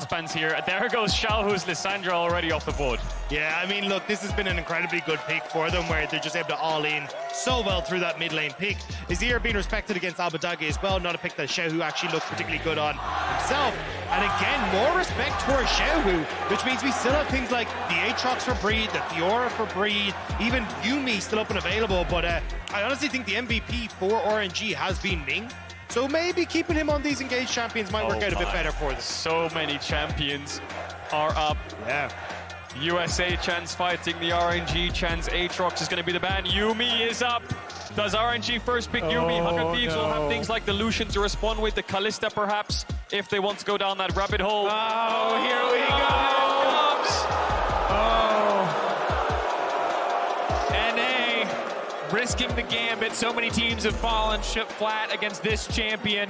Bands here. There goes Xiaohu's Lissandra already off the board. Yeah, I mean, look, this has been an incredibly good pick for them where they're just able to all in so well through that mid lane pick. Azir being respected against Abadagi as well, not a pick that Xiaohu actually looked particularly good on himself. And again, more respect towards Xiaohu, which means we still have things like the Aatrox for Breed, the Fiora for Breed, even Yuumi still up and available. But I honestly think the MVP for RNG has been Ning. So maybe keeping him on these engaged champions might work out a bit better for them. So many champions are up. Yeah. USA Chan's fighting the RNG. Chan's Aatrox is going to be the ban. Yuumi is up. Does RNG first pick Yuumi? 100 Thieves will have things like the Lucian to respond with, the Kalista perhaps, if they want to go down that rabbit hole. Oh, here we go. Oh. NA risking the gambit. So many teams have fallen flat against this champion.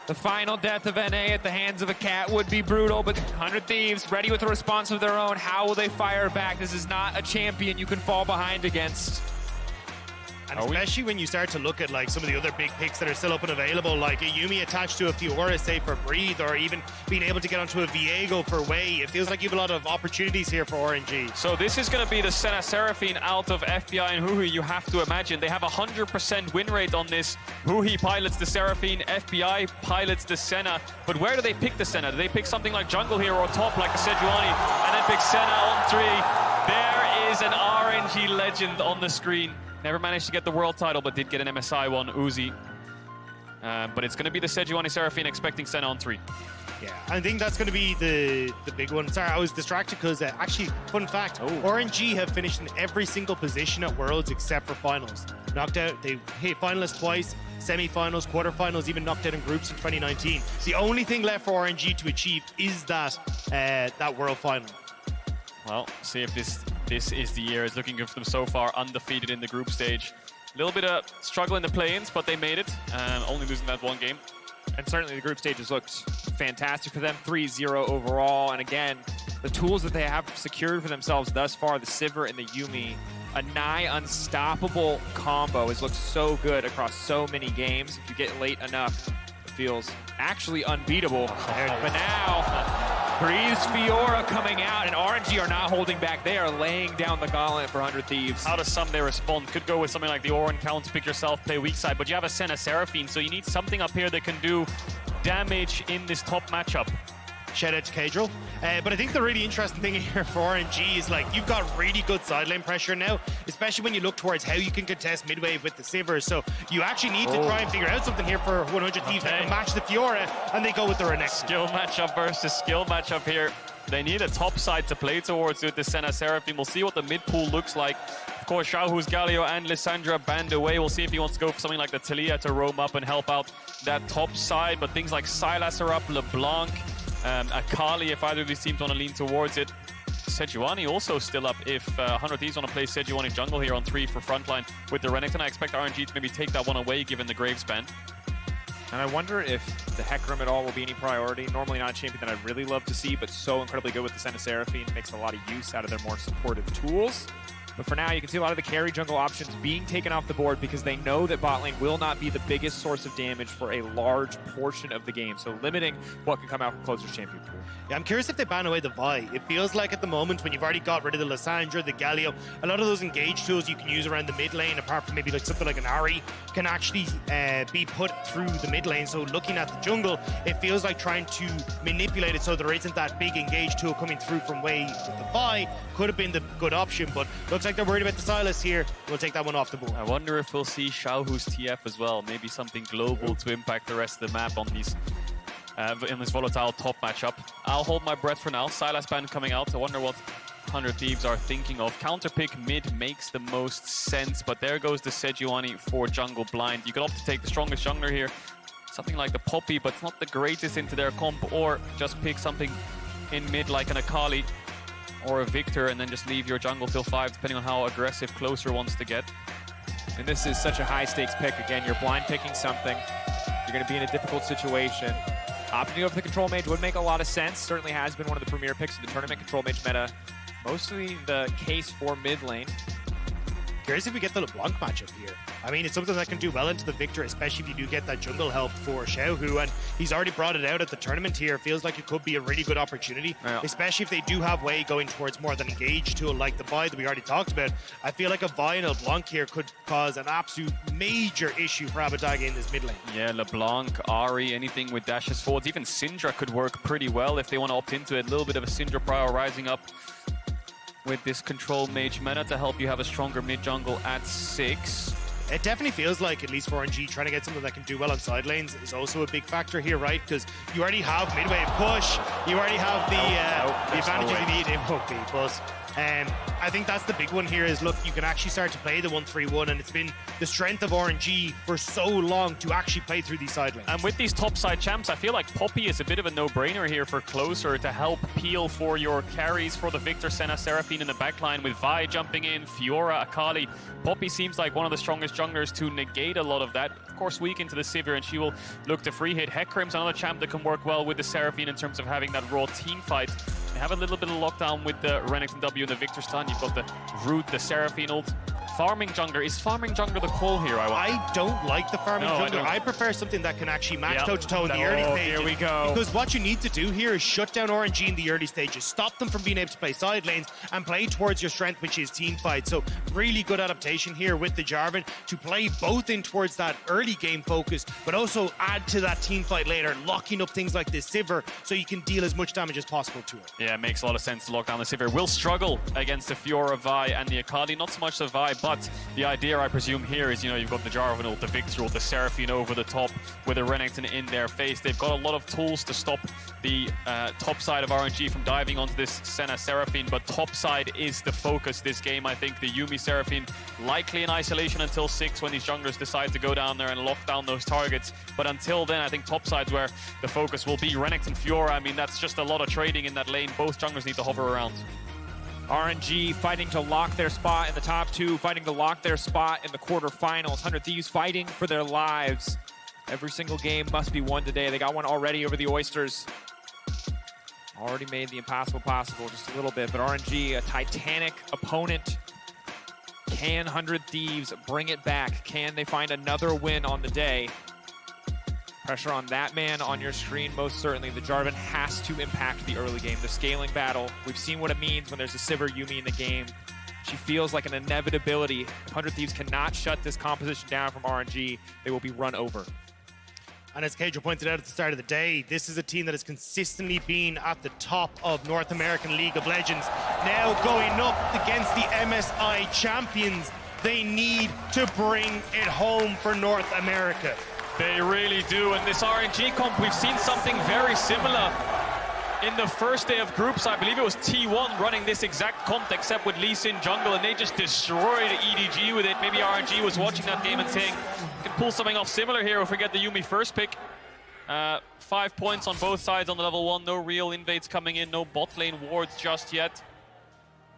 The final death of NA at the hands of a cat would be brutal, but 100 Thieves ready with a response of their own. How will they fire back? This is not a champion you can fall behind against. And especially when you start to look at like some of the other big picks that are still up and available, like a Yuumi attached to a Fiora, say for Breathe, or even being able to get onto a Viego for Wei. It feels like you have a lot of opportunities here for RNG. So this is going to be the Senna Seraphine out of FBI and Huhi. You have to imagine they have a 100% win rate on this. Huhi pilots the Seraphine, FBI pilots the Senna. But where do they pick the Senna? Do they pick something like jungle here or top like a Sejuani and then pick Senna on 3? There is an RNG legend on the screen. Never managed to get the world title, but did get an MSI one, Uzi. But it's going to be the Sejuani Seraphine expecting Senna on 3. Yeah, I think that's going to be the big one. Sorry, I was distracted because actually, fun fact, RNG have finished in every single position at Worlds except for finals. Knocked out, they hit finalists twice, semi-finals, quarterfinals, even knocked out in groups in 2019. The only thing left for RNG to achieve is that World Final. Well, see if this is the year. It's looking good for them so far, undefeated in the group stage. A little bit of struggle in the play-ins, but they made it, only losing that one game. And certainly the group stages looked fantastic for them, 3-0 overall. And again, the tools that they have secured for themselves thus far, the Sivir and the Yuumi, a nigh unstoppable combo has looked so good across so many games. If you get late enough, it feels actually unbeatable. But now, Breathes Fiora coming out, and RNG are not holding back. They are laying down the gauntlet for 100 Thieves. How does some they respond? Could go with something like the Oran counts, pick yourself, play weak side, but you have a Senna Seraphine, so you need something up here that can do damage in this top matchup. Shout out to Kadril. But I think the really interesting thing here for RNG is like you've got really good side lane pressure now, especially when you look towards how you can contest mid wave with the Sivir. So you actually need to try and figure out something here for 100 Thieves that can match the Fiora, and they go with the Renekton. Skill matchup versus skill matchup here. They need a top side to play towards with the Senna Seraphine. We'll see what the mid pool looks like. Of course, Xiaohu's Galio and Lissandra banned away. We'll see if he wants to go for something like the Talia to roam up and help out that top side. But things like Sylas are up, LeBlanc, Akali, if either of these teams want to lean towards it. Sejuani also still up if 100 Thieves want to play Sejuani jungle here on 3 for frontline with the Renekton. I expect RNG to maybe take that one away given the Graves ban. And I wonder if the Hecarim at all will be any priority. Normally not a champion that I'd really love to see, but so incredibly good with the Senna Seraphine. Makes a lot of use out of their more supportive tools. But for now, you can see a lot of the carry jungle options being taken off the board because they know that bot lane will not be the biggest source of damage for a large portion of the game. So limiting what can come out from Closer's champion pool. Yeah, I'm curious if they ban away the Vi. It feels like at the moment when you've already got rid of the Lissandra, the Galio, a lot of those engage tools you can use around the mid lane, apart from maybe like something like an Ari, can actually be put through the mid lane. So looking at the jungle, it feels like trying to manipulate it so there isn't that big engage tool coming through from Wei with the Vi. Could have been the good option, but looks like they're worried about the Sylas here. We'll take that one off the board. I wonder if we'll see Xiaohu's TF as well. Maybe something global to impact the rest of the map on these in this volatile top matchup. I'll hold my breath for now. Sylas ban coming out. I wonder what 100 Thieves are thinking of. Counterpick mid makes the most sense, but there goes the Sejuani for jungle blind. You could opt to take the strongest jungler here. Something like the Poppy, but it's not the greatest into their comp, or just pick something in mid like an Akali or a Victor and then just leave your jungle till 5, depending on how aggressive Closer wants to get. And this is such a high-stakes pick. Again, you're blind picking something. You're going to be in a difficult situation. Opting to go for the Control Mage would make a lot of sense. Certainly has been one of the premier picks of the tournament, Control Mage meta. Mostly the case for mid lane. curious if we get the LeBlanc matchup here. I mean, it's something that can do well into the Victor, especially if you do get that jungle help for Xiaohu, and he's already brought it out at the tournament here. Feels like it could be a really good opportunity, especially if they do have Wei going towards more than engage tool like the Vi that we already talked about. I feel like a Vi and a LeBlanc here could cause an absolute major issue for Abbedagge in this mid lane. Yeah, LeBlanc, Ari, anything with dashes forwards. Even Syndra could work pretty well if they want to opt into it. A little bit of a Syndra Prior rising up with this control mage meta to help you have a stronger mid jungle at 6. It definitely feels like, at least for RNG, trying to get something that can do well on side lanes is also a big factor here, right? Because you already have mid-wave push, you already have the advantages you need in hook B, but I think that's the big one here is, look, you can actually start to play the 1-3-1, and it's been the strength of RNG for so long to actually play through these side lanes. And with these top side champs, I feel like Poppy is a bit of a no-brainer here for Closer to help peel for your carries for the Victor, Senna, Seraphine in the backline with Vi jumping in, Fiora, Akali. Poppy seems like one of the strongest junglers to negate a lot of that. Of course, weak into the Sivir, and she will look to free hit. Hecarim's another champ that can work well with the Seraphine in terms of having that raw team fight. They have a little bit of lockdown with the Renekton W and the Victor stun. You've got the Root, the Seraphine ult. Farming jungler. Is farming jungler the call here, I don't like the farming jungler. I prefer something that can actually match toe-to-toe in the early stages. Here we go. Because what you need to do here is shut down RNG in the early stages. Stop them from being able to play side lanes and play towards your strength, which is team fight. So really good adaptation here with the Jarvan to play both in towards that early game focus, but also add to that team fight later, locking up things like this Sivir so you can deal as much damage as possible to it. Yeah, it makes a lot of sense to lock down the Sivir. Will struggle against the Fiora, Vi, and the Akali. Not so much the Vi, but the idea, I presume, here is, you've got the Jarvan ult, the Victor ult, the Seraphine over the top with a Renekton in their face. They've got a lot of tools to stop the top side of RNG from diving onto this Senna Seraphine, but top side is the focus this game. I think the Yuumi Seraphine likely in isolation until 6 when these junglers decide to go down there and lock down those targets. But until then, I think top side's where the focus will be. Renekton Fiora, I mean, that's just a lot of trading in that lane. Both junglers need to hover around. RNG fighting to lock their spot in the top 2, fighting to lock their spot in the quarterfinals. 100 Thieves fighting for their lives. Every single game must be won today. They got one already over the Oysters. Already made the impossible possible just a little bit, but RNG, a titanic opponent. Can 100 Thieves bring it back? Can they find another win on the day? Pressure on that man on your screen, most certainly. The Jarvan has to impact the early game. The scaling battle, we've seen what it means when there's a Sivir Yuumi in the game. She feels like an inevitability. If 100 Thieves cannot shut this composition down from RNG, they will be run over. And as Kedra pointed out at the start of the day, this is a team that has consistently been at the top of North American League of Legends. Now going up against the MSI champions, they need to bring it home for North America. They really do, and this RNG comp, we've seen something very similar in the first day of groups. I believe it was T1 running this exact comp, except with Lee Sin jungle, and they just destroyed EDG with it. Maybe RNG was watching that game and saying, we can pull something off similar here if we get the Yuumi first pick. 5 points on both sides on the level 1, no real invades coming in, no bot lane wards just yet.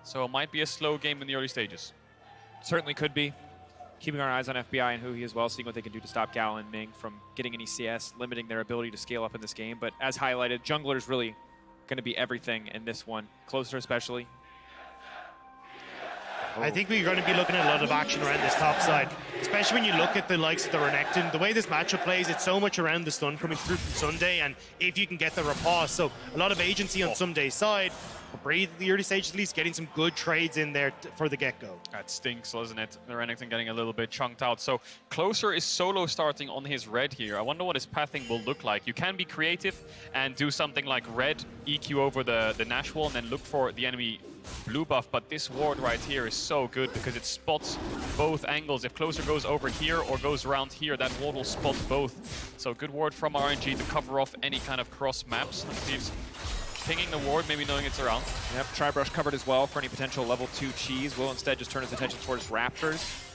So it might be a slow game in the early stages. Certainly could be. Keeping our eyes on FBI and Huhi as well, seeing what they can do to stop Gala and Ming from getting any CS, limiting their ability to scale up in this game. But as highlighted, jungler is really going to be everything in this one. Closer especially. I think we're going to be looking at a lot of action around this top side, especially when you look at the likes of the Renekton. The way this matchup plays, it's so much around the stun coming through from Sunday, and if you can get the riposte. So a lot of agency on Sunday's side. Breathe at the early stages, at least getting some good trades in there for the get-go. That stinks, doesn't it? The Renekton getting a little bit chunked out. So Closer is solo starting on his red here. I wonder what his pathing will look like. You can be creative and do something like red, EQ over the Nash wall, and then look for the enemy blue buff. But this ward right here is so good because it spots both angles. If Closer goes over here or goes around here, that ward will spot both. So good ward from RNG to cover off any kind of cross maps. He's pinging the ward, maybe knowing it's around. Yep, Tri-Brush covered as well for any potential level 2 cheese. Will instead just turn his attention towards Raptors.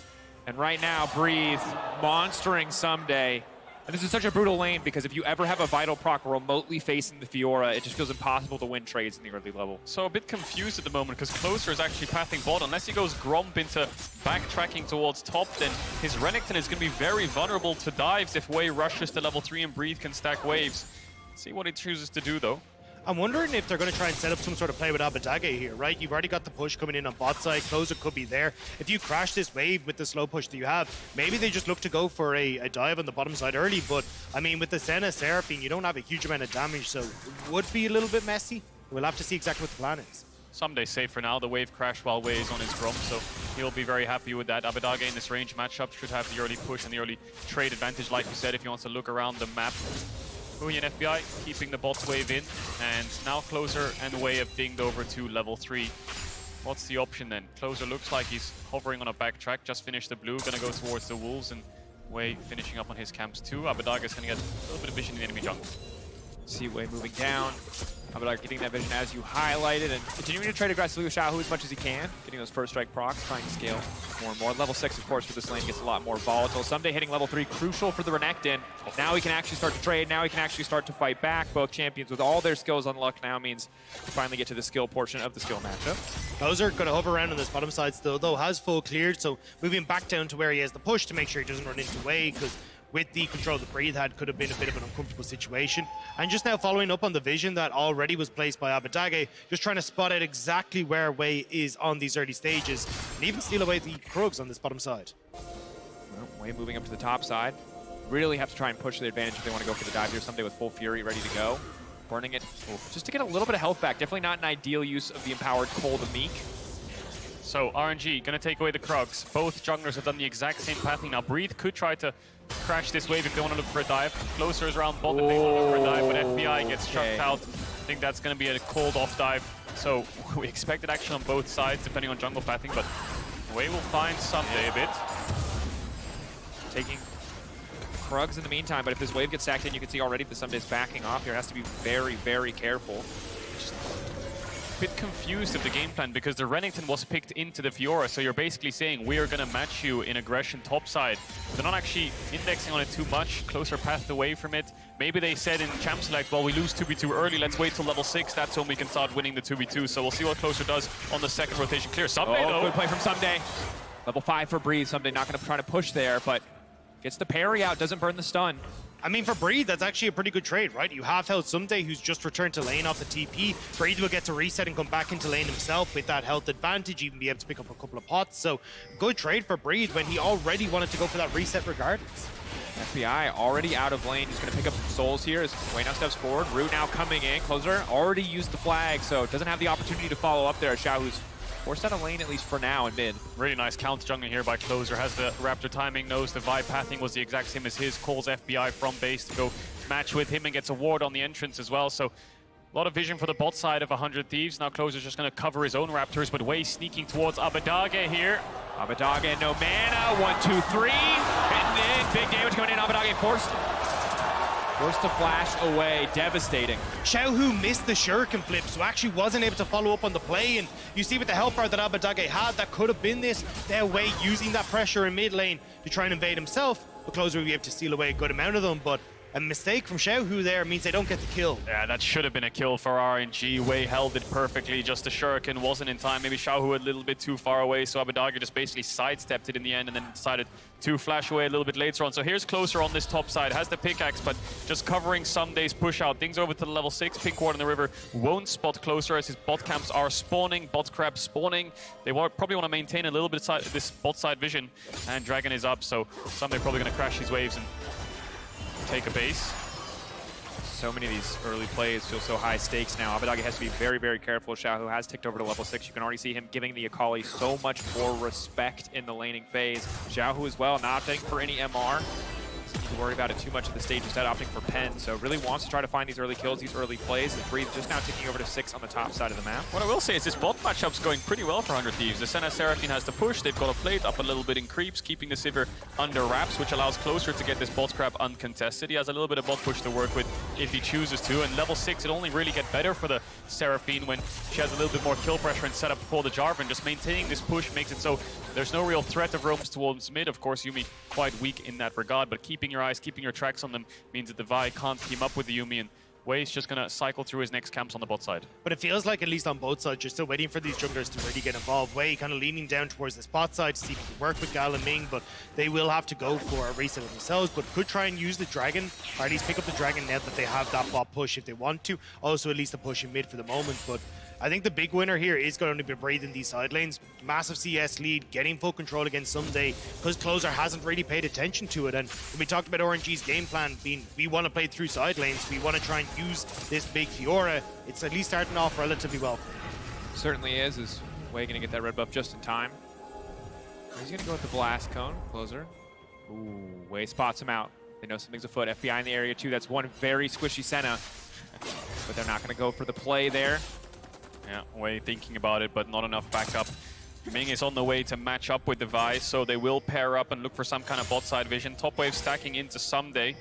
And right now, Breathe, monstering someday. And this is such a brutal lane because if you ever have a Vital proc remotely facing the Fiora, it just feels impossible to win trades in the early level. So a bit confused at the moment because Closer is actually pathing bot. Unless he goes Gromp into backtracking towards top, then his Renekton is going to be very vulnerable to dives if Wei rushes to level 3 and Breathe can stack waves. See what he chooses to do though. I'm wondering if they're going to try and set up some sort of play with Abadage here, right? You've already got the push coming in on bot side. Closer could be there. If you crash this wave with the slow push that you have, maybe they just look to go for a dive on the bottom side early. But, I mean, with the Senna Seraphine, you don't have a huge amount of damage, so it would be a little bit messy. We'll have to see exactly what the plan is. Someday safe for now. The wave crashed while Wei is on his drum, so he'll be very happy with that. Abadage in this range matchup should have the early push and the early trade advantage, like you said, if he wants to look around the map. Huyi and FBI keeping the bot's wave in, and now Closer and Wei have dinged over to level 3. What's the option then? Closer looks like he's hovering on a backtrack, just finished the blue, gonna go towards the wolves, and Wei finishing up on his camps too. Abadage is gonna get a little bit of vision in the enemy jungle. See Wei moving down. Abadage getting that vision as you highlighted, and continuing to trade aggressively with Xiaohu as much as he can. Getting those first strike procs, trying to scale more and more. Level 6, of course, for this lane gets a lot more volatile. Someday hitting level 3, crucial for the Renekton. Now he can actually start to trade. Now he can actually start to fight back. Both champions with all their skills unlocked now means we finally get to the skill portion of the skill matchup. Closer going to hover around on this bottom side still, though. Has full cleared, so moving back down to where he has the push to make sure he doesn't run into Wei, because with the control the Breathe had, could have been a bit of an uncomfortable situation. And just now following up on the vision that already was placed by Abadage, just trying to spot out exactly where Wei is on these early stages, and even steal away the Krugs on this bottom side. Well, Wei moving up to the top side. Really have to try and push the advantage if they want to go for the dive here. Someday with full fury ready to go. Burning it just to get a little bit of health back. Definitely not an ideal use of the empowered Cole the Meek. So RNG gonna take away the Krugs. Both junglers have done the exact same pathing. Now Breathe could try to crash this wave if they want to look for a dive. Closer is around bot if they want to look for a dive, but FBI gets chucked out. I think that's gonna be a cold off dive. So we expected action on both sides depending on jungle pathing, but Wei will find Someday a bit. Taking Krugs in the meantime, but if this wave gets stacked in, you can see already the Someday's backing off here. Has to be very, very careful. Bit confused of the game plan because the Renekton was picked into the Fiora, so you're basically saying we are going to match you in aggression topside. They're not actually indexing on it too much. Closer pathed away from it. Maybe they said in Champ Select, well, we lose 2v2 early, let's wait till level 6, that's when we can start winning the 2v2. So we'll see what Closer does on the second rotation clear. Someday though. Good play from Someday. Level 5 for Breathe. Someday not going to try to push there, but gets the parry out, doesn't burn the stun. I mean, for Breathe, that's actually a pretty good trade, right? You have held Someday, who's just returned to lane off the TP. Breathe will get to reset and come back into lane himself with that health advantage, even be able to pick up a couple of pots. So, good trade for Breathe when he already wanted to go for that reset regardless. FBI already out of lane. He's going to pick up some souls here as Wei now steps forward. Root now coming in. Closer already used the flag, so doesn't have the opportunity to follow up there. Xiaohu's forced out of lane, at least for now, in mid. Really nice counter jungle here by Closer. Has the Raptor timing, knows the vibe pathing was the exact same as his. Calls FBI from base to go match with him and gets a ward on the entrance as well. So a lot of vision for the bot side of 100 Thieves. Now Closer's just going to cover his own Raptors, but Wei sneaking towards Abadage here. Abadage, no mana. 1, 2, 3. Hitting in. Big damage coming in. Abadage forced to flash away. Devastating. Xiaohu missed the shuriken flip, so actually wasn't able to follow up on the play. And you see with the help bar that Abadage had, that could have been this. Their Wei using that pressure in mid lane to try and invade himself. But Closer will be able to steal away a good amount of them. But a mistake from Xiaohu there means they don't get the kill. Yeah, that should have been a kill for RNG. Wei held it perfectly, just the shuriken wasn't in time. Maybe Xiaohu a little bit too far away, so Abadage just basically sidestepped it in the end and then decided to flash away a little bit later on. So here's Closer on this top side, has the pickaxe, but just covering Someday's push out. Things over to the level 6, pink ward in the river, won't spot Closer as his bot camps are spawning, bot crab spawning. They probably want to maintain a little bit of this bot side vision, and Dragon is up, so Someday probably going to crash these waves and take a base. So many of these early plays feel so high stakes now. Abadage has to be very, very careful. Xiaohu has ticked over to level 6. You can already see him giving the Akali so much more respect in the laning phase. Xiaohu as well, not opting for any MR. Doesn't need to worry about it too much at the stage, instead opting for Pen. So really wants to try to find these early kills, these early plays. And Breathe just now ticking over to 6 on the top side of the map. What I will say is this bot matchup's going pretty well for 100 Thieves. The Senna Seraphine has the push, they've got a plate up a little bit in creeps, keeping the Sivir under wraps, which allows Closer to get this bot crab uncontested. He has a little bit of bot push to work with if he chooses to, and level 6 it'll only really get better for the Seraphine when she has a little bit more kill pressure and setup for the Jarvan. Just maintaining this push makes it so there's no real threat of roams towards mid. Of course, Yuumi quite weak in that regard, but keeping your eyes, keeping your tracks on them means that the Vi can't team up with the Yuumi, and Wei's just gonna cycle through his next camps on the bot side. But it feels like, at least on both sides, you're still waiting for these junglers to really get involved. Wei kind of leaning down towards the spot side to see if he can work with Gal and Ming, but they will have to go for a reset of themselves, but could try and use the dragon, or at least pick up the dragon now that they have that bot push if they want to. Also, at least a push in mid for the moment, but I think the big winner here is going to be breathing these side lanes. Massive CS lead, getting full control against Someday, because Closer hasn't really paid attention to it. And when we talked about RNG's game plan being, we want to play through side lanes, we want to try and use this big Fiora, it's at least starting off relatively well. Certainly is. Is Wei going to get that red buff just in time? He's going to go with the blast cone. Closer. Ooh, Wei spots him out. They know something's afoot. FBI in the area too. That's one very squishy Senna. But they're not going to go for the play there. Yeah, Wei thinking about it, but not enough backup. Ming is on the way to match up with the Vi, so they will pair up and look for some kind of bot side vision. Top wave stacking into Someday.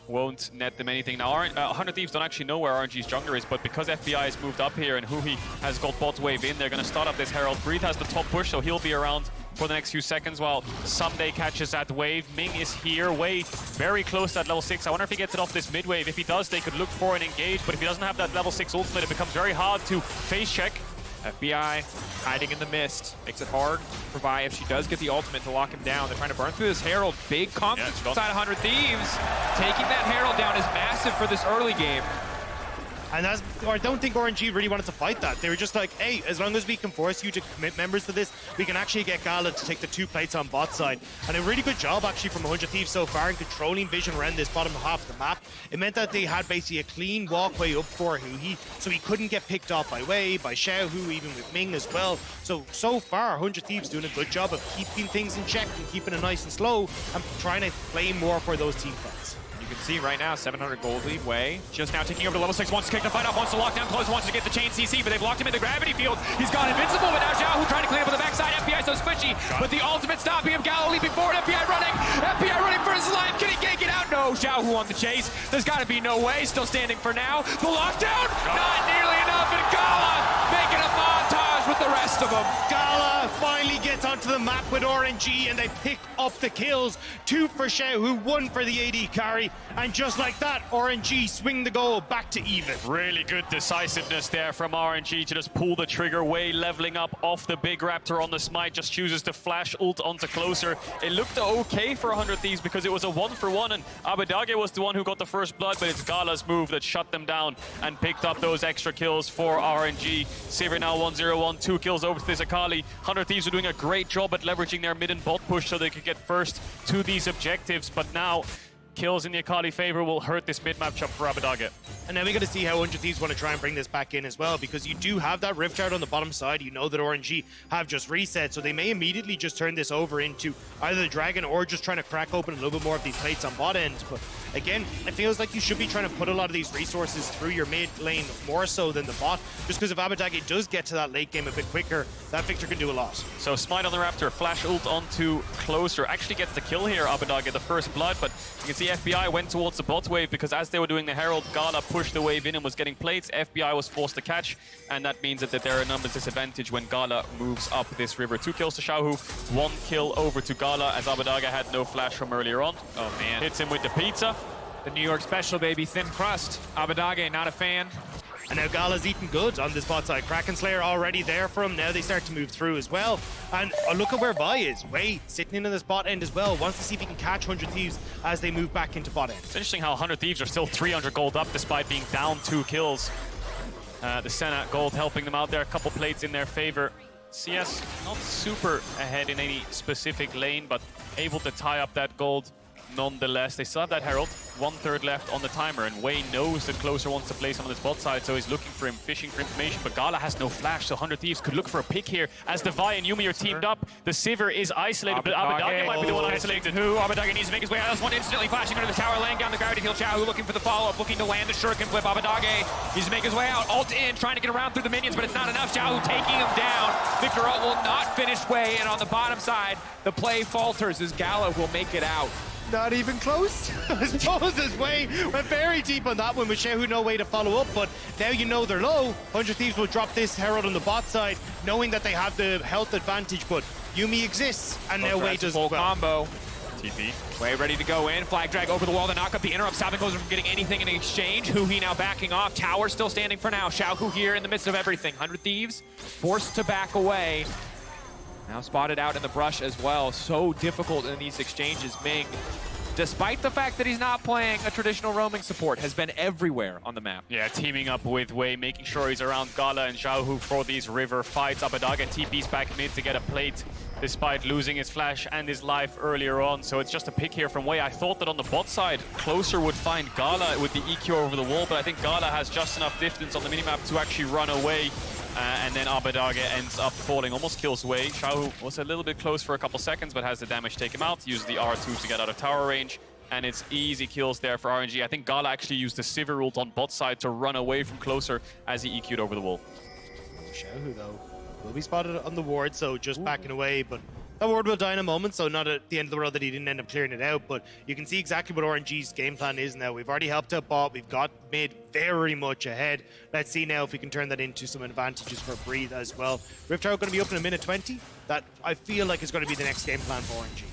Won't net them anything. Now, 100 Thieves don't actually know where RNG's jungler is, but because FBI has moved up here and Huhi has got bot wave in, they're going to start up this Herald. Breathe has the top push, so he'll be around for the next few seconds while Someday catches that wave. Ming is here. Wei very close to that level 6. I wonder if he gets it off this mid wave. If he does, they could look for an engage, but if he doesn't have that level 6 ultimate, it becomes very hard to face check. FBI hiding in the mist. Makes it hard for Vi if she does get the ultimate to lock him down. They're trying to burn through this Herald. Big confidence inside 100 Thieves. Taking that Herald down is massive for this early game. And I don't think RNG really wanted to fight that. They were just like, hey, as long as we can force you to commit members to this, we can actually get Gala to take the 2 plates on bot side. And a really good job actually from 100 Thieves so far in controlling vision around this bottom half of the map. It meant that they had basically a clean walkway up for Huhi, so he couldn't get picked off by Wei, by Xiaohu, even with Ming as well. So far, 100 Thieves doing a good job of keeping things in check and keeping it nice and slow and trying to play more for those team fights. You can see right now, 700 gold lead. Wei just now taking over to level 6, wants to kick the fight off, wants to lock down close, wants to get the chain CC, but they've locked him in the gravity field. He's gone invincible, but now Xiaohu trying to clean up on the backside. FBI so squishy, but the ultimate stopping him. Gallo leaping forward, FBI running for his life. Can he gank it out? No, Xiaohu on the chase. There's got to be no way. Still standing for now. The lockdown, not nearly enough, and Gala making a montage with the rest of them. Gala finally gets onto the map with RNG and they pick up the kills. 2 for Xiaohu, 1 for the AD carry. And just like that, RNG swing the goal back to even. Really good decisiveness there from RNG to just pull the trigger. Wei leveling up off the big raptor on the smite, just chooses to flash ult onto Closer. It looked okay for 100 Thieves because it was a 1-for-1 and Abadage was the one who got the first blood, but it's Gala's move that shut them down and picked up those extra kills for RNG. Sivir now 1-0-1, 2 kills over to this Akali. 100 Thieves are doing a great job at leveraging their mid and bot push so they could get first to these objectives, but now kills in the Akali favor will hurt this mid matchup for Abadage. And now we got to see how 100 Thieves want to try and bring this back in as well, because you do have that Rift Guard on the bottom side. You know that RNG have just reset, so they may immediately just turn this over into either the Dragon or just trying to crack open a little bit more of these plates on bot end. But again, it feels like you should be trying to put a lot of these resources through your mid lane more so than the bot, just because if Abadage does get to that late game a bit quicker, that Victor can do a lot. So Smite on the Raptor, flash ult onto Closer, actually gets the kill here, Abadage, the first blood, but you can see FBI went towards the bot wave because as they were doing the Herald, Gala pushed the wave in and was getting plates. FBI was forced to catch, and that means that there are a numbers disadvantage when Gala moves up this river. 2 kills to Xiaohu, 1 kill over to Gala as Abadage had no flash from earlier on. Oh man. Hits him with the pizza. The New York special, baby, thin crust. Abadage, not a fan. And now Gala's eating good on this bot side. Kraken Slayer already there for him. Now they start to move through as well. And look at where Vi is. Wei sitting in on this bot end as well. Wants to see if he can catch 100 Thieves as they move back into bot end. It's interesting how 100 Thieves are still 300 gold up despite being down 2 kills. The Senna gold helping them out there. A couple plates in their favor. CS not super ahead in any specific lane, but able to tie up that gold nonetheless. They still have that Herald, 1/3 left on the timer, and Wei knows that Closer wants to play some of this bot side, so he's looking for him, fishing for information, but Gala has no flash, so 100 Thieves could look for a pick here as the Vi and Yuumi are teamed up. The Sivir is isolated, but Abadage might be the one isolated. Abadage needs to make his way out. That's one instantly flashing under the tower, laying down the gravity field. Xiaohu looking for the follow-up, looking to land the shuriken flip. Abadage needs to make his way out. Ult in, trying to get around through the minions, but it's not enough. Xiaohu taking him down. Victor Ult will not finish Wei, and on the bottom side, the play falters as Gala will make it out. Not even close. I suppose as Wei went very deep on that one with Xiaohu no way to follow up, but now you know they're low. 100 Thieves will drop this Herald on the bot side, knowing that they have the health advantage, but Yuumi exists, and now Wei does full well. combo. TP. Way ready to go in. Flag drag over the wall. The knock up the interrupt, stopping Closer from getting anything in exchange. Huhi now backing off. Tower still standing for now. Xiaohu here in the midst of everything. 100 Thieves forced to back away. Now spotted out in the brush as well. So difficult in these exchanges. Ming, despite the fact that he's not playing a traditional roaming support, has been everywhere on the map. Yeah, teaming up with Wei, making sure he's around Gala and Xiaohu for these river fights. Abadaga TP's back mid to get a plate, despite losing his flash and his life earlier on. So it's just a pick here from Wei. I thought that on the bot side, Closer would find Gala with the EQ over the wall, but I think Gala has just enough distance on the minimap to actually run away. And then Abadaga ends up falling, almost kills Wei. Xiaohu was a little bit close for a couple seconds, but has the damage take him out. Uses the R2 to get out of tower range. And it's easy kills there for RNG. I think Gala actually used the Sivir ult on bot side to run away from Closer as he EQ'd over the wall. Xiaohu, though, will be spotted on the ward, so just backing away, but that ward will die in a moment, so not at the end of the world that he didn't end up clearing it out, but you can see exactly what RNG's game plan is now. We've already helped out bot, we've got mid very much ahead. Let's see now if we can turn that into some advantages for Breathe as well. Rift Tower going to be open in a minute 20. That, I feel like, is going to be the next game plan for RNG.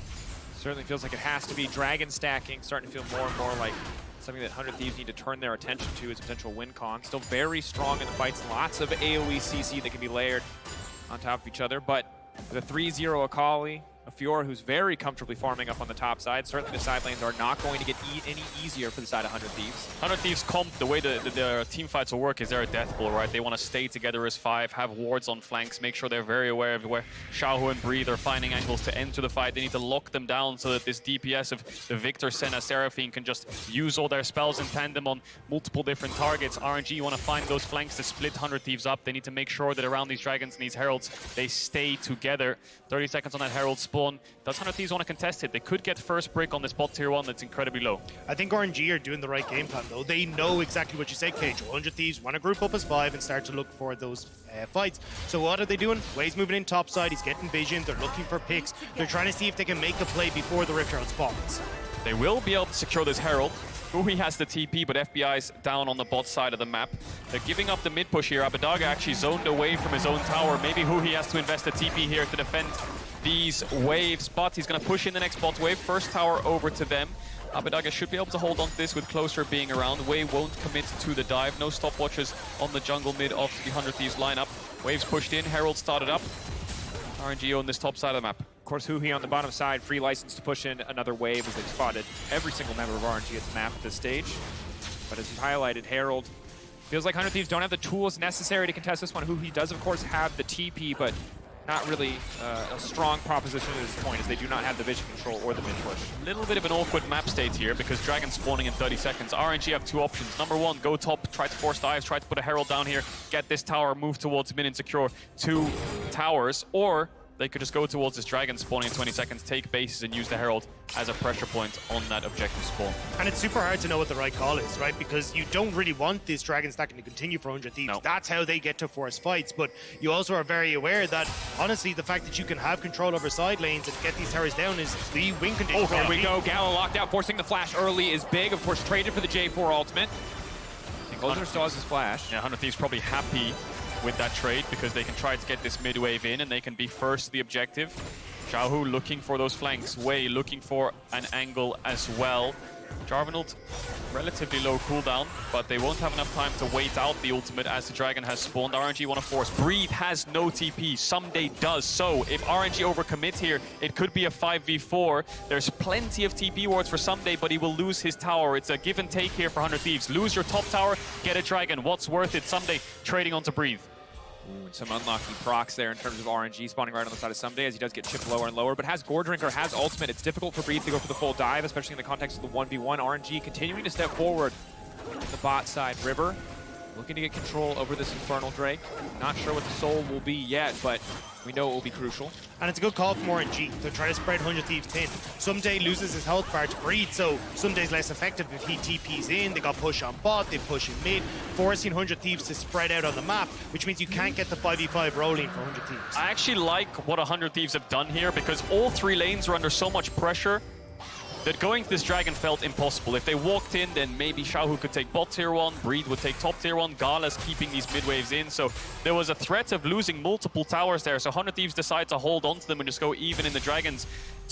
Certainly feels like it has to be. Dragon stacking, starting to feel more and more like something that 100 Thieves need to turn their attention to as a potential win con. Still very strong in the fights, lots of AoE CC that can be layered on top of each other, but with a 3-0 Akali, a Fiora who's very comfortably farming up on the top side. Certainly the side lanes are not going to get any easier for the side of 100 Thieves. 100 Thieves comp, the way the team fights will work is they're a death pool, right? They want to stay together as 5, have wards on flanks, make sure they're very aware of where Xiaohu and Breathe are finding angles to enter the fight. They need to lock them down so that this DPS of the Victor, Senna, Seraphine can just use all their spells in tandem on multiple different targets. RNG want to find those flanks to split 100 Thieves up. They need to make sure that around these dragons and these heralds, they stay together. 30 seconds on that herald spawn. Does 100 Thieves want to contest it? They could get first break on this bot tier 1 that's incredibly low. I think RNG are doing the right game plan, though. They know exactly what you said, Cage. 100 Thieves want to group up as 5 and start to look for those fights. So what are they doing? Wei's moving in top side. He's getting vision. They're looking for picks. They're trying to see if they can make a play before the Rift Herald spawns. They will be able to secure this herald. Huhi has the TP, but FBI's down on the bot side of the map. They're giving up the mid push here. Abadaga actually zoned away from his own tower. Maybe Huhi has to invest a TP here to defend these waves, but he's going to push in the next bot wave. First tower over to them. Abadaga should be able to hold on to this with Closer being around. Wei won't commit to the dive. No stopwatches on the jungle mid of the 100 Thieves lineup. Waves pushed in, Herald started up. RNG on this top side of the map. Of course, Huhi on the bottom side, free license to push in another wave as they've spotted every single member of RNG at the map at this stage. But as he's highlighted, Herald feels like 100 Thieves don't have the tools necessary to contest this one. Huhi does, of course, have the TP, but not really a strong proposition at this point, as they do not have the vision control or the mid push. A little bit of an awkward map state here because Dragon's spawning in 30 seconds. RNG have 2 options. Number 1, go top, try to force dives, try to put a herald down here, get this tower, move towards mid and secure 2 towers, or they could just go towards this dragon spawning in 20 seconds, take bases and use the herald as a pressure point on that objective spawn. And it's super hard to know what the right call is, right? Because you don't really want this dragon stacking to continue for 100 Thieves. No. That's how they get to force fights. But you also are very aware that, honestly, the fact that you can have control over side lanes and get these towers down is the win condition. Oh, here we go. Gala locked out, forcing the flash early is big. Of course, traded for the J4 ultimate. Closer still has his flash. Yeah, 100 Thieves probably happy with that trade because they can try to get this mid wave in and they can be first to the objective. Xiaohu looking for those flanks. Wei looking for an angle as well. Jarvanult, relatively low cooldown, but they won't have enough time to wait out the ultimate as the dragon has spawned. RNG want to force. Breathe has no TP. Someday does. So if RNG overcommit here, it could be a 5v4. There's plenty of TP wards for Someday, but he will lose his tower. It's a give and take here for 100 Thieves. Lose your top tower, get a dragon. What's worth it? Someday trading onto Breathe. Ooh, and some unlucky procs there in terms of RNG spawning right on the side of Someday as he does get chipped lower and lower, but has Gore Drinker, has ultimate. It's difficult for Breathe to go for the full dive, especially in the context of the 1v1. RNG continuing to step forward on the bot side. River looking to get control over this Infernal Drake. Not sure what the soul will be yet, but we know it will be crucial. And it's a good call from RNG to try to spread 100 Thieves thin. Someday loses his health bar to Breed, so Someday's less effective if he TPs in. They got push on bot, they push in mid, forcing 100 Thieves to spread out on the map, which means you can't get the 5v5 rolling for 100 Thieves. I actually like what 100 Thieves have done here because all 3 lanes are under so much pressure that going to this dragon felt impossible. If they walked in, then maybe Xiaohu could take bot tier 1, Breed would take top tier 1, Gala's keeping these mid waves in, so there was a threat of losing multiple towers there, so 100 Thieves decide to hold on to them and just go even in the dragons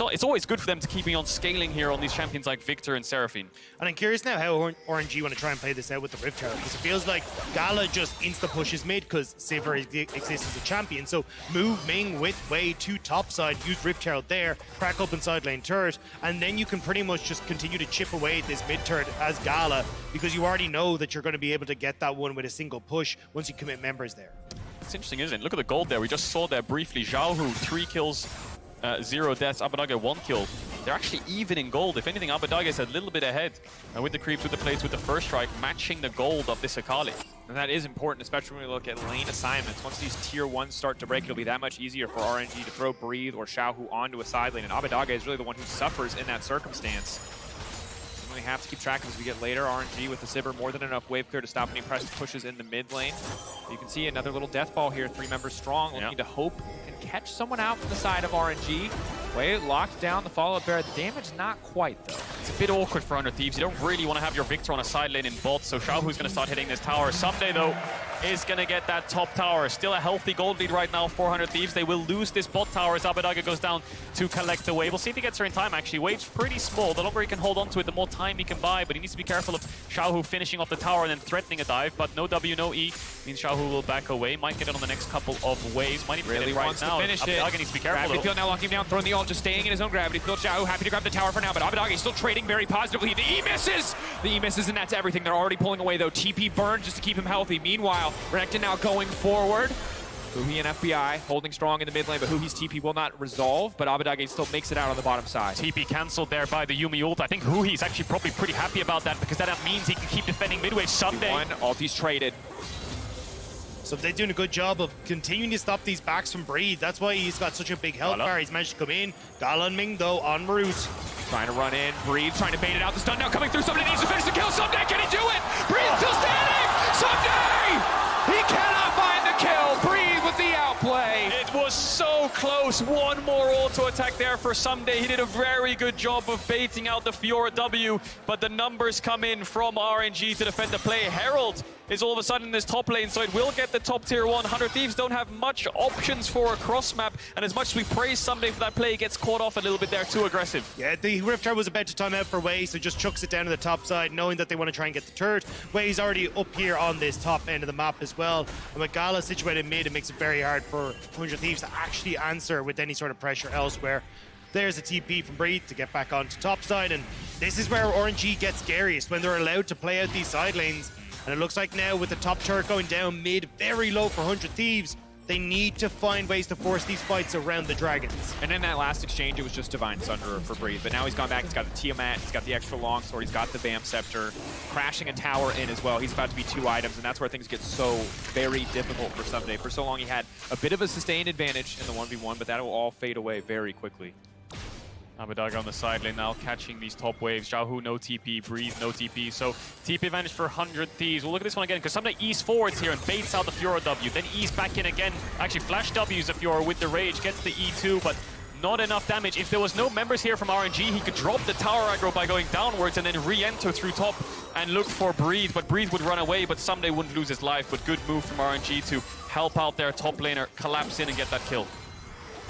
it's always good for them to keep on scaling here on these champions like Victor and Seraphine. And I'm curious now how RNG want to try and play this out with the Rift Tower, because it feels like Gala just insta-pushes mid because Sivir exists as a champion. So move Ming with Wei to top side, use Rift Tower there, crack open side lane turret, and then you can pretty much just continue to chip away at this mid turret as Gala, because you already know that you're going to be able to get that one with a single push once you commit members there. It's interesting, isn't it? Look at the gold there. We just saw there briefly. Xiaohu, 3 kills, 0 deaths. Abbedagge, 1 kill. They're actually even in gold. If anything, Abbedagge is a little bit ahead. And with the creeps, with the plates, with the first strike, matching the gold of this Akali. And that is important, especially when we look at lane assignments. Once these tier 1s start to break, it'll be that much easier for RNG to throw Breathe or Xiaohu onto a side lane. And Abbedagge is really the one who suffers in that circumstance. We have to keep track as we get later. RNG with the Sivir, more than enough wave clear to stop any press pushes in the mid lane. You can see another little death ball here, 3 members strong, looking to hope and catch someone out from the side of RNG. Way locked down the follow-up bear. The damage not quite, though. It's a bit awkward for 100 Thieves. You don't really want to have your Victor on a side lane in bot, so Xiaohu's going to start hitting this tower. Someday, though, is going to get that top tower. Still a healthy gold lead right now, 400 Thieves. They will lose this bot tower as Abbedagge goes down to collect the wave. We'll see if he gets her in time, actually. Wave's pretty small. The longer he can hold on to it, the more time he can buy, but he needs to be careful of Xiaohu finishing off the tower and then threatening a dive, but no W, no E. Means Xiaohu will back away. Might get it on the next couple of waves. Might even Really get it right wants now. to finish Abbedagge it. needs to be careful, Gravity though. field now locking him down, throwing the ult, just staying in his own gravity field. Xiaohu happy to grab the tower for now, but Abbedagge still trading very positively. The E misses! The E misses, and that's everything. They're already pulling away, though. TP burned just to keep him healthy. Meanwhile, Renekton now going forward. Huhi and FBI holding strong in the mid lane, but Huhi's TP will not resolve, but Abbedagge still makes it out on the bottom side. TP cancelled there by the Yuumi ult. I think Huhi's actually probably pretty happy about that, because that means he can keep defending midway someday. One, ulti's traded. So they're doing a good job of continuing to stop these backs from Breathe. That's why he's got such a big health bar. He's managed to come in. Gala and Ming, though, en route. Trying to run in, Breathe, trying to bait it out. The stun now coming through. Somebody needs to finish the kill. Someday, can he do it? Breathe still standing! Someday! He cannot find the kill. Breathe with the outplay. It was so close. One more auto attack there for Someday. He did a very good job of baiting out the Fiora W, but the numbers come in from RNG to defend the play. Herald is all of a sudden in this top lane, so it will get the top tier 1. 100 Thieves don't have much options for a cross map, and as much as we praise Someday for that play, he gets caught off a little bit there, too aggressive. Yeah, the Rift Tower was about to time out for Wei, so just chucks it down to the top side, knowing that they want to try and get the turret. Wei's already up here on this top end of the map as well, and with Gala situated mid, it makes it very hard for 100 Thieves to actually answer with any sort of pressure elsewhere. There's a TP from Breathe to get back onto top side, and this is where RNG gets scariest, when they're allowed to play out these side lanes. And it looks like now with the top turret going down mid, very low for 100 Thieves, they need to find ways to force these fights around the dragons. And in that last exchange, it was just Divine Sunderer for Breathe. But now he's gone back, he's got the Tiamat, he's got the extra longsword, he's got the Bam Scepter, crashing a tower in as well. He's about to be 2 items, and that's where things get so very difficult for Someday. For so long, he had a bit of a sustained advantage in the 1v1, but that will all fade away very quickly. Abbedagge on the side lane now, catching these top waves. Xiaohu, no TP. Breathe, no TP. So TP advantage for 100 Thieves. We'll look at this one again, because Someday ease forwards here and baits out the Fiora W. Then ease back in again. Actually, flash W's the Fiora with the Rage. Gets the E2, but not enough damage. If there was no members here from RNG, he could drop the tower aggro by going downwards and then re-enter through top and look for Breathe. But Breathe would run away, but Someday wouldn't lose his life. But good move from RNG to help out their top laner, collapse in and get that kill.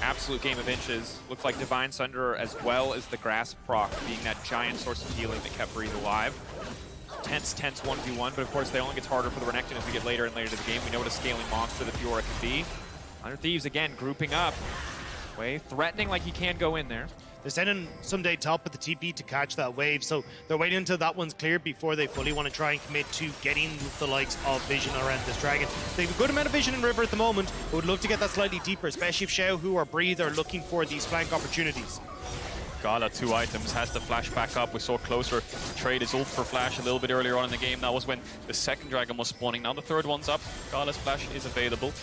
Absolute game of inches. Looks like Divine Sunderer as well as the Grasp proc being that giant source of healing that kept Breathe alive. Tense 1v1, but of course they only gets harder for the Renekton as we get later and later to the game. We know what a scaling monster the Fiora can be. 100 Thieves again grouping up. Way threatening like he can go in there. They're sending Someday top with the TP to catch that wave, so they're waiting until that one's cleared before they fully want to try and commit to getting the likes of vision around this dragon. They have a good amount of vision in River at the moment, but would love to get that slightly deeper, especially if Xiaohu or Breathe are looking for these flank opportunities. Gala, 2 items, has the flash back up. We saw closer trade his ult for flash a little bit earlier on in the game. That was when the second dragon was spawning. Now the third one's up. Gala's flash is available.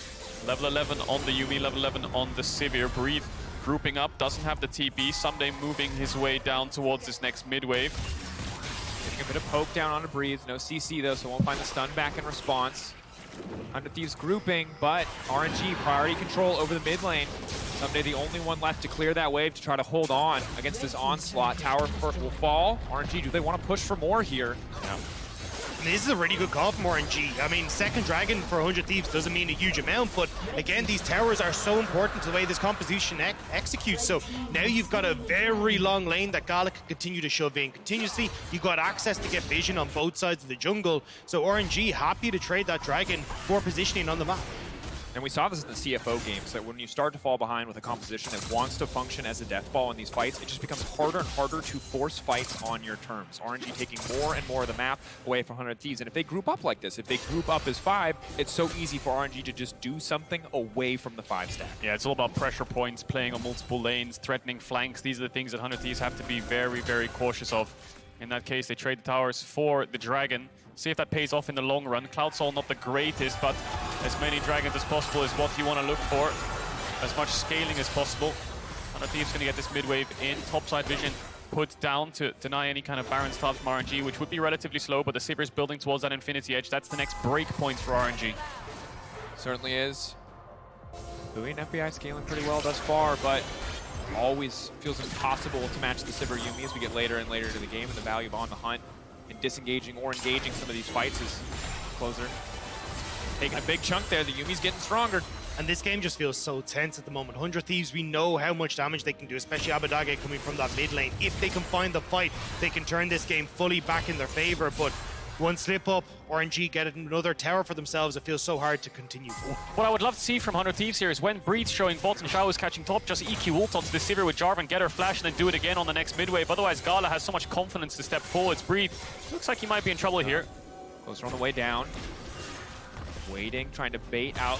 Level 11 on the Yuumi, level 11 on the Sivir. Breathe grouping up, doesn't have the TP. Someday moving his way down towards this next mid wave. Getting a bit of poke down onto Breathe. No CC though, so won't find the stun back in response. 100 Thieves grouping, but RNG priority control over the mid lane. Someday the only one left to clear that wave to try to hold on against this onslaught. Tower will fall. RNG, do they want to push for more here? No. this is a really good call from RNG. I mean, second Dragon for 100 Thieves doesn't mean a huge amount, but again, these towers are so important to the way this composition executes. So now you've got a very long lane that Gala can continue to shove in continuously. You've got access to get vision on both sides of the jungle. So RNG happy to trade that Dragon for positioning on the map. And we saw this in the CFO games, that when you start to fall behind with a composition that wants to function as a death ball in these fights, it just becomes harder and harder to force fights on your terms. RNG taking more and more of the map away from 100 Thieves. And if they group up like this, if they group up as 5, it's so easy for RNG to just do something away from the 5 stack. Yeah, it's all about pressure points, playing on multiple lanes, threatening flanks. These are the things that 100 Thieves have to be very, very cautious of. In that case, they trade the towers for the Dragon. See if that pays off in the long run. Cloud Soul not the greatest, but as many dragons as possible is what you want to look for. As much scaling as possible. 100 Thieves going to get this mid wave in. Topside vision put down to deny any kind of Baron starts from RNG, which would be relatively slow, but the Sivir is building towards that Infinity Edge. That's the next break point for RNG. Certainly is. Hui and FBI scaling pretty well thus far, but always feels impossible to match the Sivir Yuumi as we get later and later to the game, and the value of On the Hunt and disengaging or engaging some of these fights is closer. Taking a big chunk there, the Yuumi's getting stronger. And this game just feels so tense at the moment. 100 Thieves, we know how much damage they can do, especially Abadage coming from that mid lane. If they can find the fight, they can turn this game fully back in their favor, but one slip up, RNG get another tower for themselves, it feels so hard to continue. What I would love to see from 100 Thieves here is when Breed's showing bot and Xiao is catching top, just EQ ult onto the Sivir with Jarvan, get her flash, and then do it again on the next mid wave. Otherwise, Gala has so much confidence to step forwards. Breed looks like he might be in trouble here. Closer on the way down. Waiting, trying to bait out.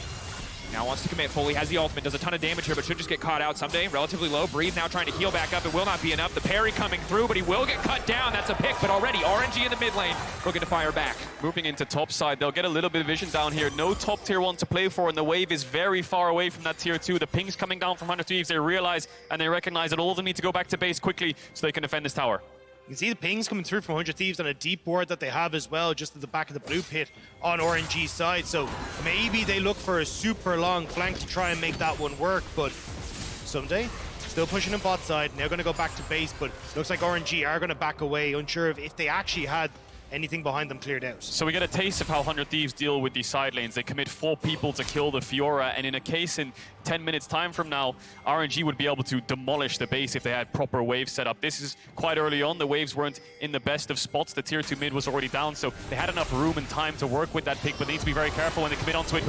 Now wants to commit fully, has the ultimate, does a ton of damage here, but should just get caught out someday. Relatively low. Breathe now trying to heal back up. It will not be enough. The parry coming through, but he will get cut down. That's a pick, but already RNG in the mid lane looking to fire back. Moving into top side, they'll get a little bit of vision down here. No top tier 1 to play for, and the wave is very far away from that tier 2. The ping's coming down from 100 Thieves. They realize and they recognize that all of them need to go back to base quickly so they can defend this tower. You can see the pings coming through from 100 Thieves on a deep ward that they have as well, just at the back of the blue pit on RNG's side. So maybe they look for a super long flank to try and make that one work, but someday, still pushing on bot side, now going to go back to base, but looks like RNG are going to back away, unsure of if they actually had anything behind them cleared out. So we get a taste of how 100 Thieves deal with these side lanes. They commit 4 people to kill the Fiora, and in a case in 10 minutes time from now, RNG would be able to demolish the base if they had proper waves set up. This is quite early on. The waves weren't in the best of spots. The tier 2 mid was already down, so they had enough room and time to work with that pick, but they need to be very careful when they commit onto it.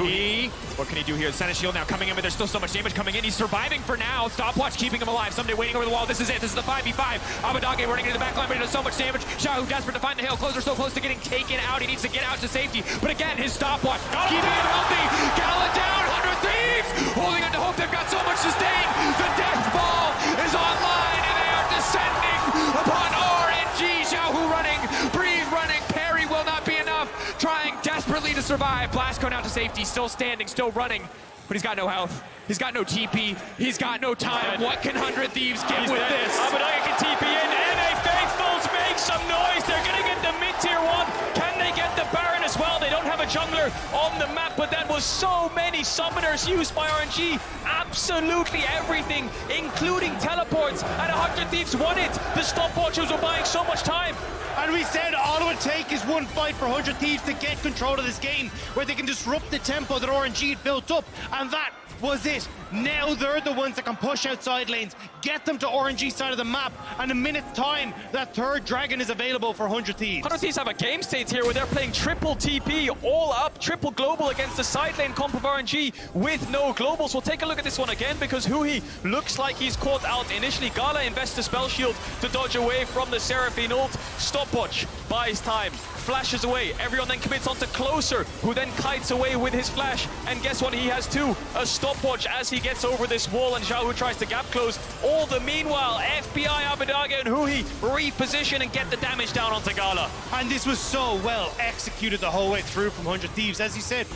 What can he do here? Senna Shield now coming in, but there's still so much damage coming in. He's surviving for now. Stopwatch keeping him alive. Someday waiting over the wall. This is it. This is the 5v5. Abadage running into the back line, but he does so much damage. Xiao desperate to find the hill. Closer so close to getting taken out. He needs to get out to safety, but again, his stopwatch keeping him healthy. Gala down. 100 Thieves holding on to hope. They've got so much sustain. The death ball is online, and they are descending upon RNG. Xiao running, Breathe running, parry will not be enough. Trying desperately to survive. Blasco now to safety, still standing, still running, but he's got no health. He's got no TP. He's got no time. What can 100 Thieves get with this? Abadage can TP in. NA Faithfuls make some noise. They're going to get the mid-tier 1. Can they get the Baron as well? They don't have a jungler on the map, but that was so many summoners used by RNG. Absolutely everything, including teleports. And 100 Thieves won it. The stopwatchers were buying so much time. And we said all it would take is one fight for 100 Thieves to get control of this game, where they can disrupt the tempo that RNG had built up, and that was it. Now they're the ones that can push out side lanes, get them to RNG side of the map, and in a minute's time, that third dragon is available for 100 Thieves. 100 Thieves have a game state here where they're playing triple TP, all up, triple global against the side lane comp of RNG with no globals. We'll take a look at this one again because Hui looks like he's caught out initially. Gala invests a spell shield to dodge away from the Seraphine ult. Stopwatch buys time, flashes away. Everyone then commits onto Closer, who then kites away with his flash. And guess what? He has two. A stopwatch as he gets over this wall, and Xiao tries to gap close. All the meanwhile, FBI, Abadage, and Hui reposition and get the damage down onto Gala. And this was so well executed the whole way through from 100 Thieves. As you said,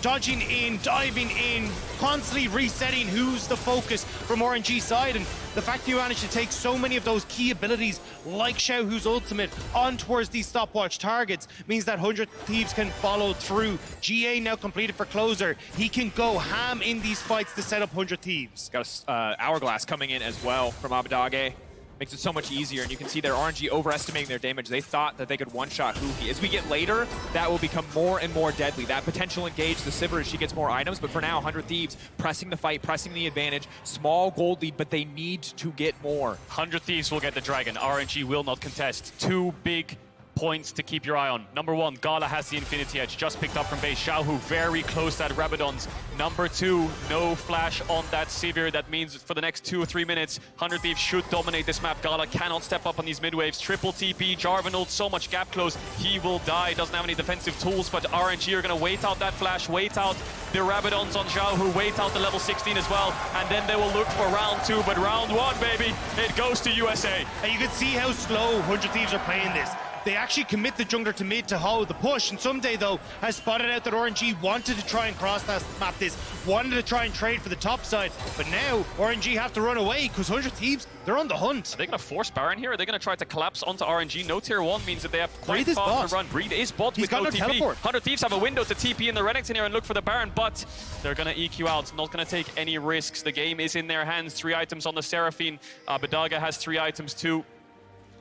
dodging in, diving in, constantly resetting who's the focus from RNG side. And the fact that you managed to take so many of those key abilities like Xiaohu's ultimate on towards these stopwatch targets means that 100 Thieves can follow through. GA now completed for Closer. He can go ham in these fights to set up 100 Thieves. Got a Hourglass coming in as well from Abadage. makes it so much easier, and you can see their RNG overestimating their damage. They thought that they could one-shot Hoopy. As we get later, that will become more and more deadly. That potential engage the Sivir as she gets more items, but for now, 100 Thieves pressing the fight, pressing the advantage. Small gold lead, but they need to get more. 100 Thieves will get the Dragon. RNG will not contest. Two big points to keep your eye on. Number one, Gala has the Infinity Edge, just picked up from base. Xiaohu very close at Rabadon's. Number two, no flash on that Sivir. That means for the next 2 or 3 minutes, 100 Thieves should dominate this map. Gala cannot step up on these mid waves. Triple TP, Jarvan ult, so much gap close. He will die, doesn't have any defensive tools, but RNG are going to wait out that flash, wait out the Rabadons on Xiaohu, wait out the level 16 as well, and then they will look for round 2, but round 1, baby, it goes to USA. And you can see how slow 100 Thieves are playing this. They actually commit the jungler to mid to hold the push, and Someday, though, has spotted out that RNG wanted to try and cross that map this, wanted to try and trade for the top side, but now RNG have to run away because 100 Thieves, they're on the hunt. Are they going to force Baron here? Are they going to try to collapse onto RNG? No tier 1 means that they have quite Breathe is far bot. to run. Breathe is bot He's with got no no TP. teleport. 100 Thieves have a window to TP in the Renekton here and look for the Baron, but they're going to EQ out, not going to take any risks. The game is in their hands. 3 items on the Seraphine. Badaga has 3 items too.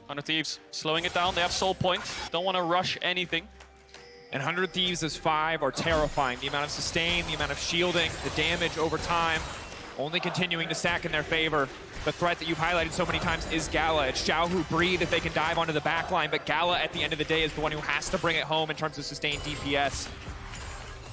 100 Thieves slowing it down. They have soul point. Don't want to rush anything. And 100 Thieves as 5 are terrifying. The amount of sustain, the amount of shielding, the damage over time, only continuing to stack in their favor. The threat that you've highlighted so many times is Gala. It's Xiaohu Breed if they can dive onto the back line, but Gala at the end of the day is the one who has to bring it home in terms of sustained DPS.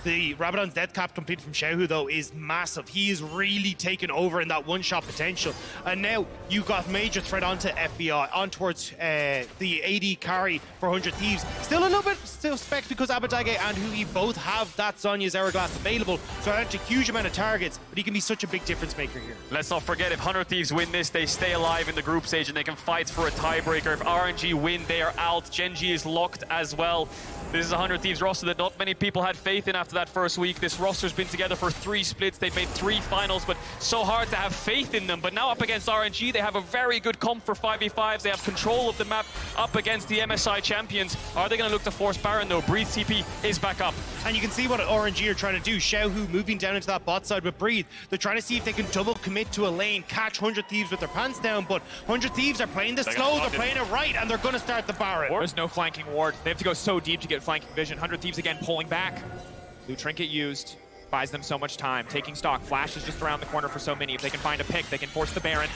The Rabadon's death cap completed from Xiaohu, though, is massive. He is really taken over in that one-shot potential. And now you got major threat onto FBI, on towards the AD carry for 100 Thieves. Still a little bit suspect because Abadage and Hui both have that Zhonya's Hourglass available, so that's a huge amount of targets, but he can be such a big difference maker here. Let's not forget, if 100 Thieves win this, they stay alive in the group stage and they can fight for a tiebreaker. If RNG win, they are out. Genji is locked as well. This is a 100 Thieves roster that not many people had faith in after that first week. This roster's been together for 3 splits. They've made 3 finals, but so hard to have faith in them. But now up against RNG, they have a very good comp for 5v5s. They have control of the map up against the MSI champions. Are they going to look to force Baron, though? Breathe TP is back up. And you can see what RNG are trying to do. Xiaohu moving down into that bot side with Breathe. They're trying to see if they can double commit to a lane, catch 100 Thieves with their pants down, but 100 Thieves are playing this slow, they're playing it right, and they're going to start the Baron. There's no flanking ward. They have to go so deep to get flanking vision. 100 Thieves again pulling back. Blue Trinket used. Buys them so much time. Taking stock. Flash is just around the corner for so many. If they can find a pick, they can force the Baron.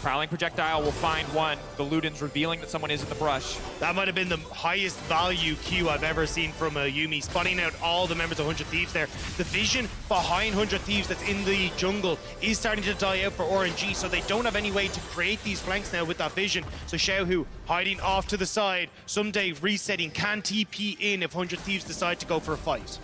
Prowling Projectile will find one. The Ludens revealing that someone is in the brush. That might have been the highest value Q I've ever seen from a Yuumi, spotting out all the members of 100 Thieves there. The vision behind 100 Thieves that's in the jungle is starting to die out for RNG, so they don't have any way to create these flanks now with that vision. So Xiaohu hiding off to the side, Someday resetting, can TP in if 100 Thieves decide to go for a fight.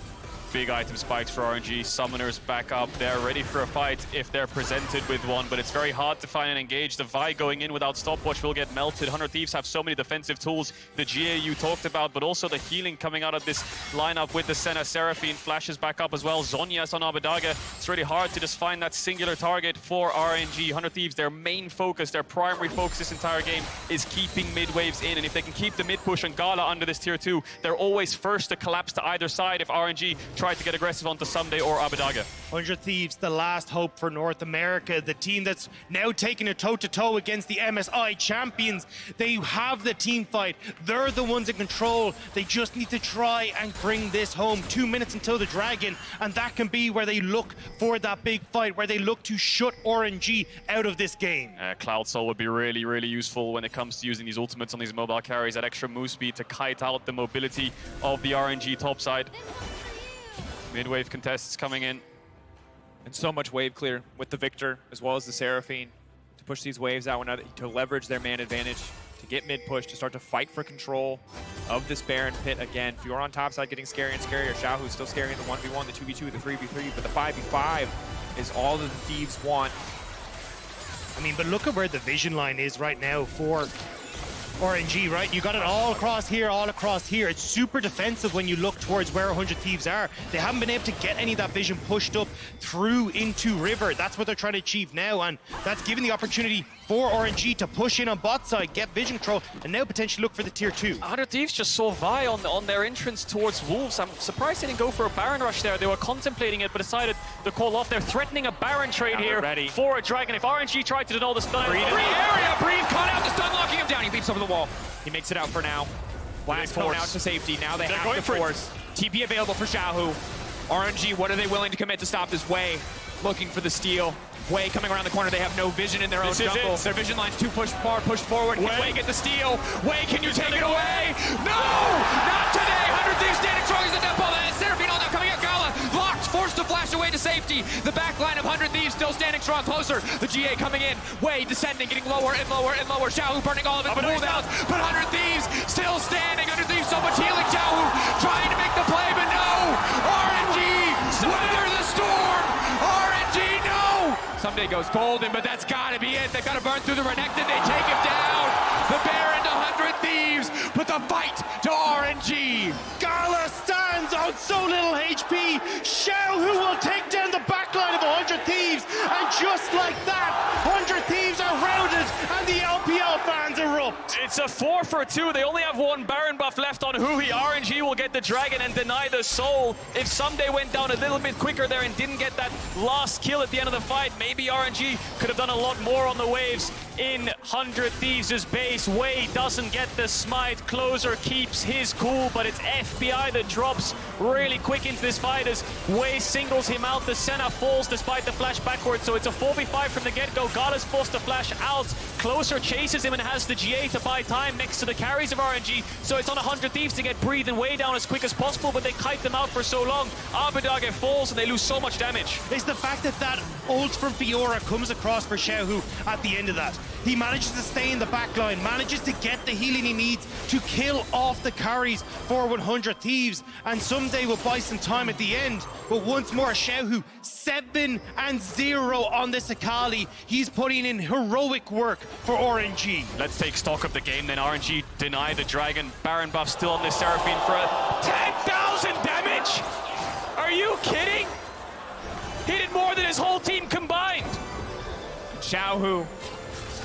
Big item spikes for RNG. Summoners back up. They're ready for a fight if they're presented with one, but it's very hard to find and engage. The Vi going in without stopwatch will get melted. 100 Thieves have so many defensive tools. The GA you talked about, but also the healing coming out of this lineup with the Senna Seraphine. Flashes back up as well. Zhonya's on Abadaga. It's really hard to just find that singular target for RNG. 100 Thieves, their main focus, their primary focus this entire game is keeping mid waves in, and if they can keep the mid push and Gala under this tier 2, they're always first to collapse to either side if RNG try to get aggressive onto Someday or Abadaga. 100 Thieves, the last hope for North America, the team that's now taking a toe-to-toe against the MSI champions. They have the team fight. They're the ones in control. They just need to try and bring this home. 2 minutes until the Dragon, and that can be where they look for that big fight, where they look to shut RNG out of this game. Cloud Soul would be really, really useful when it comes to using these ultimates on these mobile carries, that extra move speed to kite out the mobility of the RNG topside. Mid-wave contests coming in. And so much wave clear with the Victor as well as the Seraphine to push these waves out, to leverage their man advantage, to get mid push, to start to fight for control of this Baron pit again. If you're on top side getting scarier and scarier, Xiaohu's still scary in the 1v1, the 2v2, the 3v3, but the 5v5 is all that the Thieves want. I mean, but look at where the vision line is right now for RNG, right? You got it all across here, all across here. It's super defensive when you look towards where 100 Thieves are. They haven't been able to get any of that vision pushed up through into River. That's what they're trying to achieve now, and that's giving the opportunity for RNG to push in on bot side, get vision control, and now potentially look for the tier 2. 100 Thieves just saw Vi on their entrance towards Wolves. I'm surprised they didn't go for a Baron rush there. They were contemplating it, but decided to call off. They're threatening a Baron trade here for a Dragon. If RNG tried to deny the stun... Breathe area! Breathe caught out the stun, locking him down. He leaps over the wall. He makes it out for now. Blast coming out to safety. Now they have to force. TP available for Xiaohu. RNG, what are they willing to commit to stop this Wei? Looking for the steal. Wei coming around the corner. They have no vision in their own jungle. Their vision line's too pushed forward. Can Wei get the steal? Wei, can you take it away? No! Not today! 100 Thieves standing strong as the death ball. And Seraphine all now coming out. Gala locked, forced to flash away to safety. The back line of 100 Thieves still standing strong, closer. The GA coming in. Wei descending, getting lower and lower and lower. Xiaohu burning all of his cooldowns. But 100 Thieves still standing. 100 Thieves so much healing. Xiaohu trying to make the play, but no! RNG weather the storm! RNG, no! Someday goes golden, but that's gotta be it. They've got to burn through the Renekton. They take him down. The Baron to 100 Thieves, but the fight to RNG. Gala stands on so little HP. Xiaohu will take down the backline of 100 Thieves, and just like that, 100 Thieves are routed, and the LPL fans erupt. It's a 4 for 2. They only have one Baron buff left on Hui. RNG will get the Dragon and deny the soul. If Someday went down a little bit quicker there and didn't get that last kill at the end of the fight, maybe RNG could have done a lot more on the waves in 100 Thieves' base. Wei doesn't get the smite. Closer keeps his cool, but it's FBI that drops really quick into this fight as Wei singles him out. The Senna falls despite the flash backwards, so it's a 4v5 from the get-go. Gala's forced to flash out. Closer chases him and has the GA to buy time next to the carries of RNG, so it's on 100 Thieves to get Breathe and Wei down as quick as possible, but they kite them out for so long. Abadage falls and they lose so much damage. It's the fact that that ult from Fiora comes across for Xiaohu at the end of that. He manages to stay in the back line, manages to get the healing he needs to kill off the carries for 100 Thieves, and Someday will buy some time at the end. But once more, Xiaohu 7-0 on this Akali. He's putting in heroic work for RNG. Let's take stock of the game then. RNG deny the Dragon. Baron buff still on this Seraphine for a 10,000 damage! Are you kidding? He did more than his whole team combined. Xiaohu,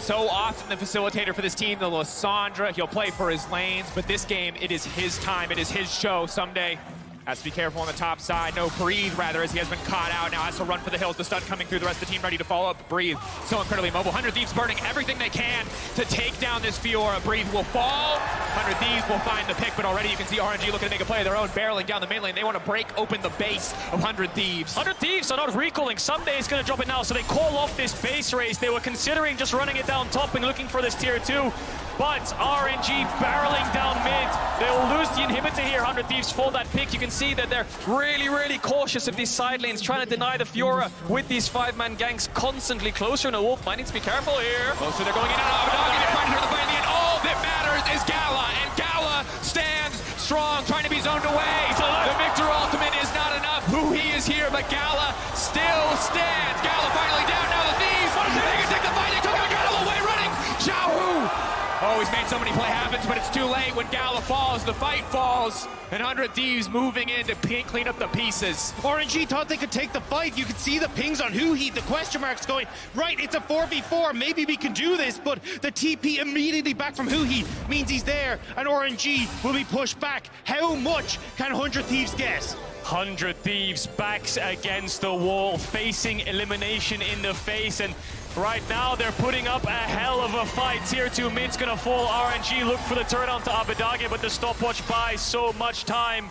so often the facilitator for this team, the Lissandra. He'll play for his lanes, but this game, it is his time. It is his show. Someday has to be careful on the top side. No, Breathe, rather, as he has been caught out. Now has to run for the hills. The stun coming through. The rest of the team ready to follow up. Breathe, so incredibly mobile. 100 Thieves burning everything they can to take down this Fiora. Breathe will fall. 100 Thieves will find the pick, but already you can see RNG looking to make a play of their own, barreling down the main lane. They want to break open the base of 100 Thieves. 100 Thieves are not recalling. Someday is going to drop it now, so they call off this base race. They were considering just running it down top and looking for this tier 2. But RNG barreling down mid. They will lose the inhibitor here. 100 Thieves for that pick. You can see that they're really, really cautious of these side lanes, trying to deny the Fiora with these 5-man ganks constantly closer. No, Wolf might need to be careful here. Closer, they're going in and out of Abadage. They're trying to hear the fight in the end. All that matters is Gala, and Gala stands strong, trying to be zoned away. The Victor ultimate is not enough. He is here, but Gala still stands. Gala finally down. Now the Thieves, they can take the fight. They took out Gala away running. Xiaohu. Oh, he's made so many play happens, but it's too late. When Gala falls, the fight falls, and 100 Thieves moving in to clean up the pieces. RNG thought they could take the fight. You could see the pings on Hui, the question marks going, right, it's a 4v4, maybe we can do this, but the TP immediately back from Hui means he's there, and RNG will be pushed back. How much can 100 Thieves get? 100 Thieves backs against the wall, facing elimination in the face, and right now they're putting up a hell of a fight. Tier 2 mid's gonna fall. RNG look for the turn on to Abadage, but the stopwatch buys so much time.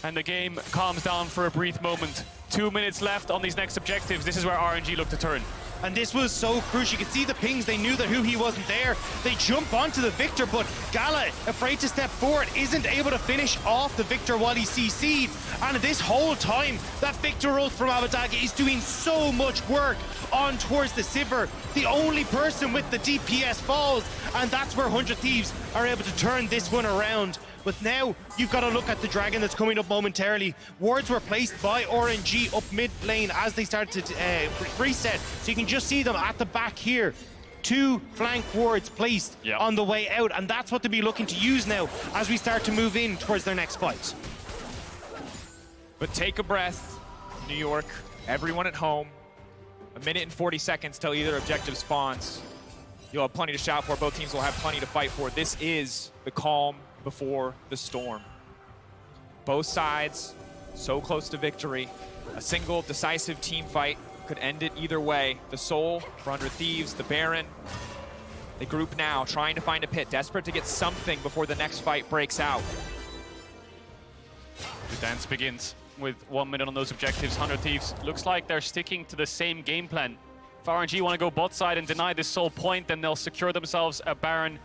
And the game calms down for a brief moment. 2 minutes left on these next objectives. This is where RNG look to turn. And this was so crucial. You could see the pings. They knew that Hui wasn't there. They jump onto the Victor, but Gala, afraid to step forward, isn't able to finish off the Victor while he CC'd. And this whole time, that Victor ult from Abadage is doing so much work on towards the Sivir. The only person with the DPS falls, and that's where 100 Thieves are able to turn this one around. But now you've got to look at the Dragon that's coming up momentarily. Wards were placed by RNG up mid lane as they started to reset. So you can just see them at the back here. 2 flank wards placed Yep. on the way out, and that's what they'll be looking to use now as we start to move in towards their next fight. But take a breath, New York. Everyone at home. 1 minute and 40 seconds till either objective spawns. You'll have plenty to shout for. Both teams will have plenty to fight for. This is the calm before the storm. Both sides so close to victory. A single decisive team fight could end it either way. The Soul for 100 Thieves, the Baron. They group now, trying to find a pit, desperate to get something before the next fight breaks out. The dance begins with 1 minute on those objectives. 100 Thieves looks like they're sticking to the same game plan. If RNG want to go bot side and deny this Soul point, then they'll secure themselves a Baron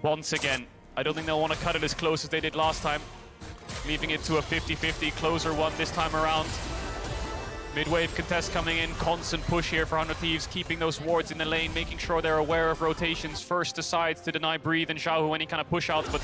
once again. I don't think they'll want to cut it as close as they did last time, leaving it to a 50-50 closer one this time around. Mid-wave contest coming in, constant push here for 100 Thieves, keeping those wards in the lane, making sure they're aware of rotations. First decides to deny Breathe and Xiaohu any kind of push outs, but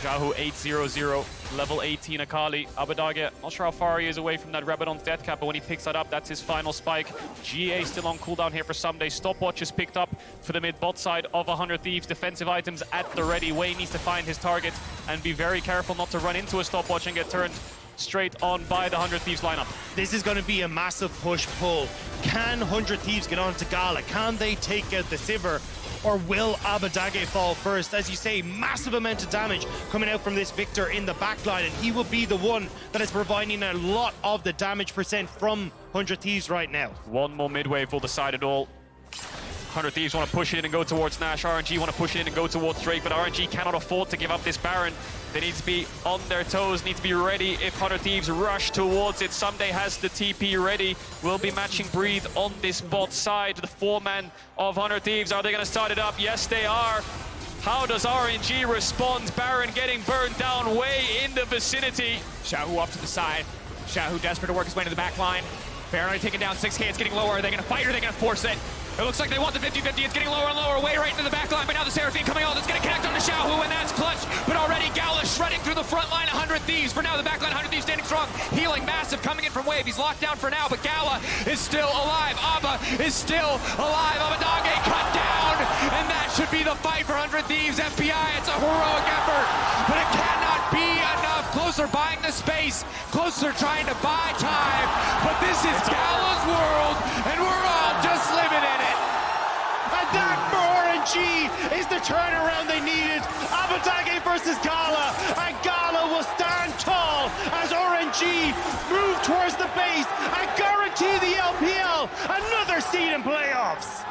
Xiaohu 8-0-0, level 18 Akali. Abadage, not sure how far he is away from that Rabadon's death cap, but when he picks that up, that's his final spike. GA still on cooldown here for Someday. Stopwatch is picked up for the mid-bot side of 100 Thieves. Defensive items at the ready. Wei needs to find his target and be very careful not to run into a Stopwatch and get turned straight on by the 100 Thieves lineup. This is going to be a massive push-pull. Can 100 Thieves get on to Gala? Can they take out the Sivir? Or will Abadage fall first? As you say, massive amount of damage coming out from this Victor in the backline, and he will be the one that is providing a lot of the damage percent from 100 Thieves right now. One more mid-wave will decide it all. 100 Thieves want to push in and go towards Nash. RNG want to push in and go towards Drake, but RNG cannot afford to give up this Baron. They need to be on their toes, need to be ready if 100 Thieves rush towards it. Someday has the TP ready. Will be matching Breathe on this bot side. The 4-man of 100 Thieves. Are they going to start it up? Yes, they are. How does RNG respond? Baron getting burned down way in the vicinity. Xiaohu off to the side. Xiaohu desperate to work his way to the back line. Baron taking down 6K. It's getting lower. Are they going to fight or are they going to force it? It looks like they want the 50-50. It's getting lower and lower, way right into the back line. But now the Seraphine coming on. It's going to connect on to Xiaohu, and that's clutch. But already Gala shredding through the front line. 100 Thieves for now. The back line, 100 Thieves standing strong. Healing massive coming in from Wave. He's locked down for now, but Gala is still alive. Abba is still alive. Abadage cut down. And that should be the fight for 100 Thieves. FBI, it's a heroic effort. But it cannot be enough. Closer buying the space. Closer trying to buy time. But this is Gala's world, and we're all just living in it. And that for RNG is the turnaround they needed. Abadage versus Gala, and Gala will stand tall as RNG move towards the base and guarantee the LPL another seed in playoffs.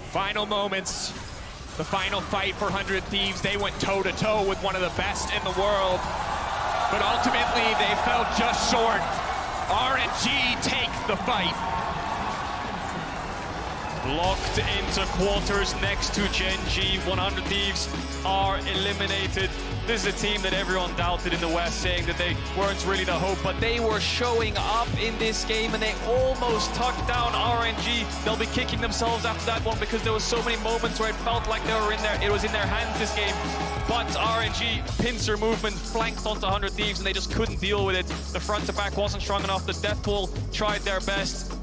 Final moments. The final fight for 100 Thieves. They went toe-to-toe with one of the best in the world. But ultimately, they fell just short. RNG take the fight. Locked into quarters next to Gen G. 100 Thieves are eliminated. This is a team that everyone doubted in the West, saying that they weren't really the hope, but they were showing up in this game and they almost tucked down RNG. They'll be kicking themselves after that one because there was so many moments where it felt like they were in there. It was in their hands this game. But RNG, pincer movement, flanked onto 100 Thieves and they just couldn't deal with it. The front to back wasn't strong enough. The death pool tried their best.